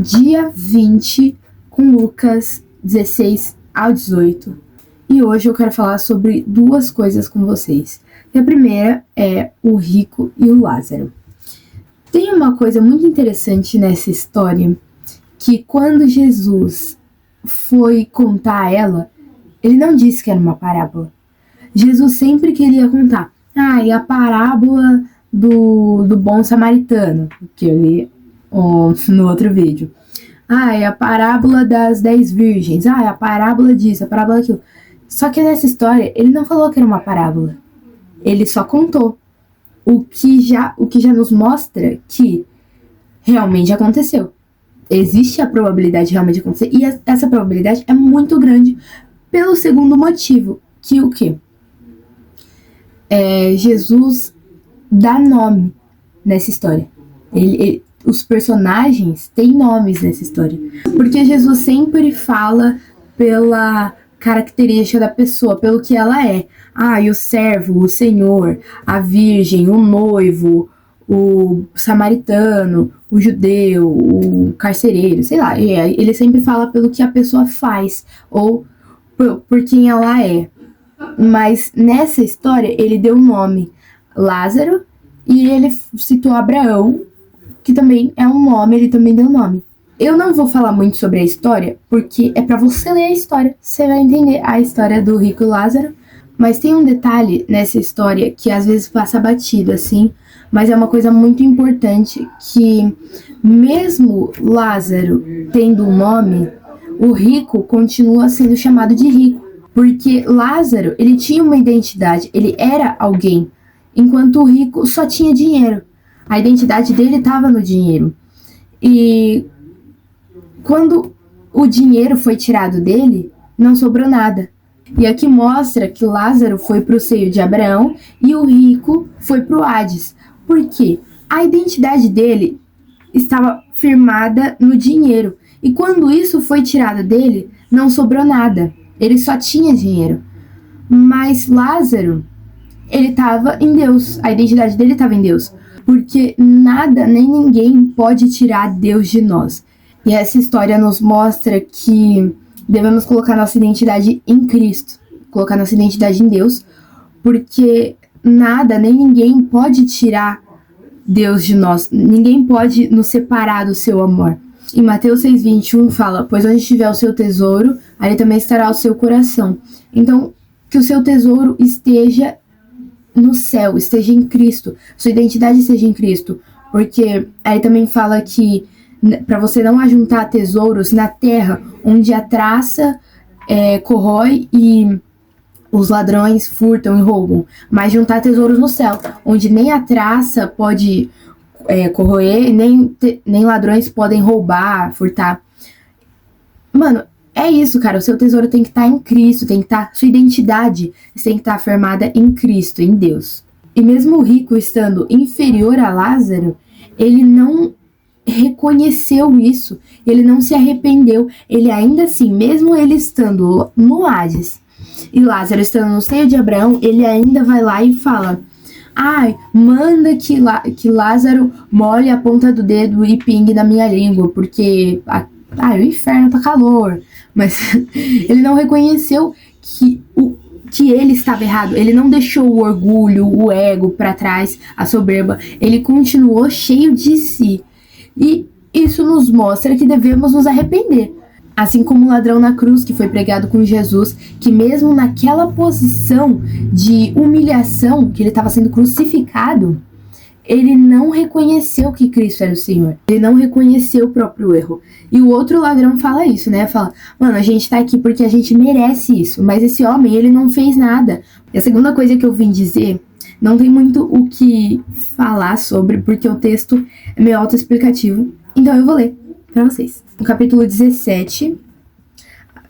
dia 20 com Lucas 16 ao 18. E hoje eu quero falar sobre duas coisas com vocês. E a primeira é o rico e o Lázaro. Tem uma coisa muito interessante nessa história, que quando Jesus foi contar ela, ele não disse que era uma parábola. Jesus sempre queria contar. E a parábola do bom samaritano, que eu li no outro vídeo. É a parábola das 10 virgens. É a parábola disso, a parábola daquilo. Só que nessa história, ele não falou que era uma parábola. Ele só contou. O que já nos mostra que realmente aconteceu. Existe a probabilidade de realmente acontecer. E essa probabilidade é muito grande pelo segundo motivo. Que o quê? Jesus dá nome nessa história. Os personagens têm nomes nessa história. Porque Jesus sempre fala pela característica da pessoa, pelo que ela é. E o servo, o senhor, a virgem, o noivo, o samaritano, o judeu, o carcereiro, sei lá. Ele sempre fala pelo que a pessoa faz ou por quem ela é. Mas nessa história ele deu o nome Lázaro e ele citou Abraão, que também é um nome, ele também deu nome. Eu não vou falar muito sobre a história, porque é pra você ler a história. Você vai entender a história do rico e Lázaro. Mas tem um detalhe nessa história que às vezes passa batido, assim. Mas é uma coisa muito importante, que mesmo Lázaro tendo um nome, o rico continua sendo chamado de rico. Porque Lázaro, ele tinha uma identidade, ele era alguém. Enquanto o rico só tinha dinheiro. A identidade dele estava no dinheiro. E quando o dinheiro foi tirado dele, não sobrou nada. E aqui mostra que Lázaro foi para o seio de Abraão e o rico foi para o Hades. Por quê? A identidade dele estava firmada no dinheiro. E quando isso foi tirado dele, não sobrou nada. Ele só tinha dinheiro. Mas Lázaro, ele estava em Deus. A identidade dele estava em Deus. Porque nada nem ninguém pode tirar Deus de nós. E essa história nos mostra que devemos colocar nossa identidade em Cristo. Colocar nossa identidade em Deus. Porque nada nem ninguém pode tirar Deus de nós. Ninguém pode nos separar do seu amor. Em Mateus 6,21 fala: pois onde estiver o seu tesouro, ali também estará o seu coração. Então, que o seu tesouro esteja no céu, esteja em Cristo. Sua identidade esteja em Cristo. Porque aí também fala que para você não ajuntar tesouros na terra, onde a traça corrói e os ladrões furtam e roubam. Mas juntar tesouros no céu, onde nem a traça pode corroer, nem ladrões podem roubar, furtar. Mano, é isso, cara. O seu tesouro tem que estar em Cristo, tem que estar, sua identidade tem que estar afirmada em Cristo, em Deus. E mesmo o rico estando inferior a Lázaro, ele não reconheceu isso, ele não se arrependeu. Ele ainda assim, mesmo ele estando no Hades e Lázaro estando no seio de Abraão, ele ainda vai lá e fala: manda que Lázaro molhe a ponta do dedo e pingue na minha língua, porque o inferno tá calor. Mas ele não reconheceu que ele estava errado. Ele não deixou o orgulho, o ego pra trás, a soberba. Ele continuou cheio de si. E isso nos mostra que devemos nos arrepender. Assim como o ladrão na cruz, que foi pregado com Jesus, que mesmo naquela posição de humilhação, que ele estava sendo crucificado, ele não reconheceu que Cristo era o Senhor. Ele não reconheceu o próprio erro. E o outro ladrão fala isso, né? Fala: mano, a gente tá aqui porque a gente merece isso. Mas esse homem, ele não fez nada. E a segunda coisa que eu vim dizer, não tem muito o que falar sobre, porque o texto é meio autoexplicativo. Então eu vou ler pra vocês. No capítulo 17,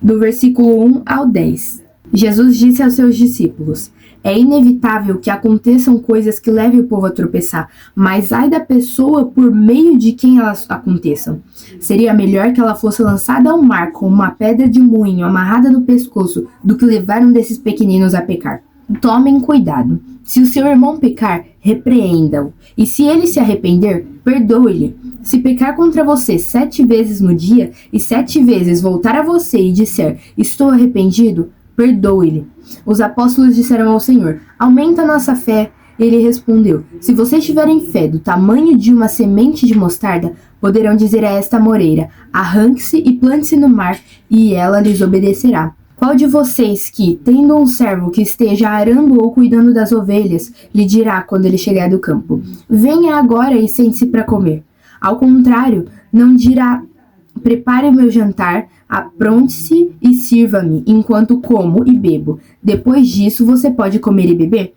do versículo 1 ao 10. Jesus disse aos seus discípulos: é inevitável que aconteçam coisas que levem o povo a tropeçar, mas ai da pessoa por meio de quem elas aconteçam. Seria melhor que ela fosse lançada ao mar com uma pedra de moinho amarrada no pescoço do que levar um desses pequeninos a pecar. Tomem cuidado. Se o seu irmão pecar, repreenda-o. E se ele se arrepender, perdoe-lhe. Se pecar contra você 7 vezes no dia, e 7 vezes voltar a você e disser, estou arrependido, perdoe-lhe. Os apóstolos disseram ao Senhor, aumenta a nossa fé. Ele respondeu, se vocês tiverem fé do tamanho de uma semente de mostarda, poderão dizer a esta moreira, arranque-se e plante-se no mar, e ela lhes obedecerá. Qual de vocês que, tendo um servo que esteja arando ou cuidando das ovelhas, lhe dirá quando ele chegar do campo, venha agora e sente-se para comer? Ao contrário, não dirá, prepare o meu jantar, apronte-se e sirva-me, enquanto como e bebo. Depois disso, você pode comer e beber?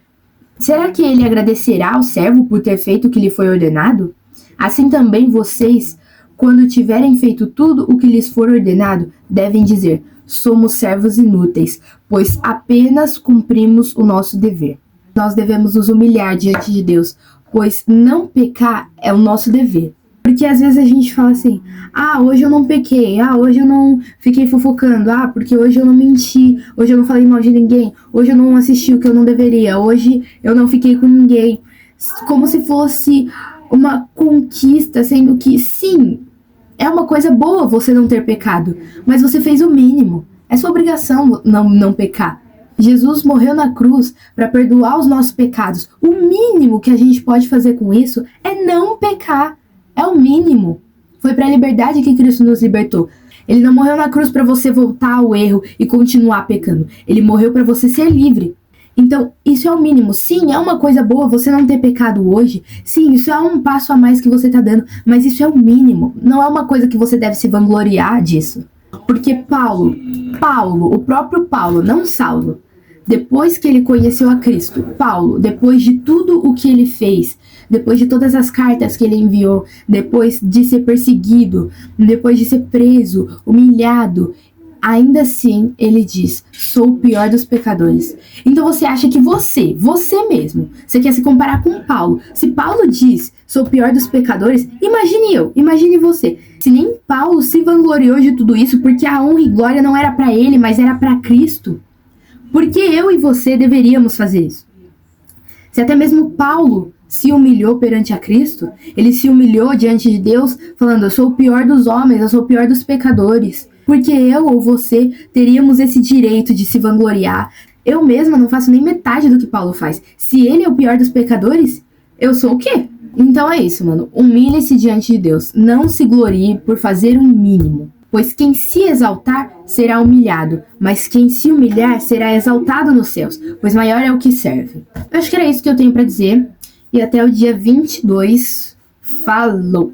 Será que ele agradecerá ao servo por ter feito o que lhe foi ordenado? Assim também vocês, quando tiverem feito tudo o que lhes for ordenado, devem dizer, somos servos inúteis, pois apenas cumprimos o nosso dever. Nós devemos nos humilhar diante de Deus, pois não pecar é o nosso dever. Porque às vezes a gente fala assim, hoje eu não pequei, hoje eu não fiquei fofocando, porque hoje eu não menti, hoje eu não falei mal de ninguém, hoje eu não assisti o que eu não deveria, hoje eu não fiquei com ninguém. Como se fosse uma conquista, sendo que sim, é uma coisa boa você não ter pecado, mas você fez o mínimo. É sua obrigação não pecar. Jesus morreu na cruz para perdoar os nossos pecados. O mínimo que a gente pode fazer com isso é não pecar. É o mínimo. Foi para a liberdade que Cristo nos libertou. Ele não morreu na cruz para você voltar ao erro e continuar pecando. Ele morreu para você ser livre. Então, isso é o mínimo. Sim, é uma coisa boa você não ter pecado hoje. Sim, isso é um passo a mais que você está dando. Mas isso é o mínimo. Não é uma coisa que você deve se vangloriar disso. Porque Paulo, o próprio Paulo, não Saulo, depois que ele conheceu a Cristo, Paulo, depois de tudo o que ele fez, depois de todas as cartas que ele enviou, depois de ser perseguido, depois de ser preso, humilhado, ainda assim ele diz, sou o pior dos pecadores. Então você acha que você mesmo, você quer se comparar com Paulo. Se Paulo diz, sou o pior dos pecadores, imagine você. Se nem Paulo se vangloriou de tudo isso, porque a honra e glória não era para ele, mas era para Cristo. Porque eu e você deveríamos fazer isso? Se até mesmo Paulo se humilhou perante a Cristo, ele se humilhou diante de Deus, falando, eu sou o pior dos homens, eu sou o pior dos pecadores. Porque eu ou você teríamos esse direito de se vangloriar. Eu mesma não faço nem metade do que Paulo faz. Se ele é o pior dos pecadores, eu sou o quê? Então é isso, mano. Humilhe-se diante de Deus. Não se glorie por fazer o mínimo. Pois quem se exaltar será humilhado, mas quem se humilhar será exaltado nos céus, pois maior é o que serve. Eu acho que era isso que eu tenho pra dizer. E até o dia 22. Falou!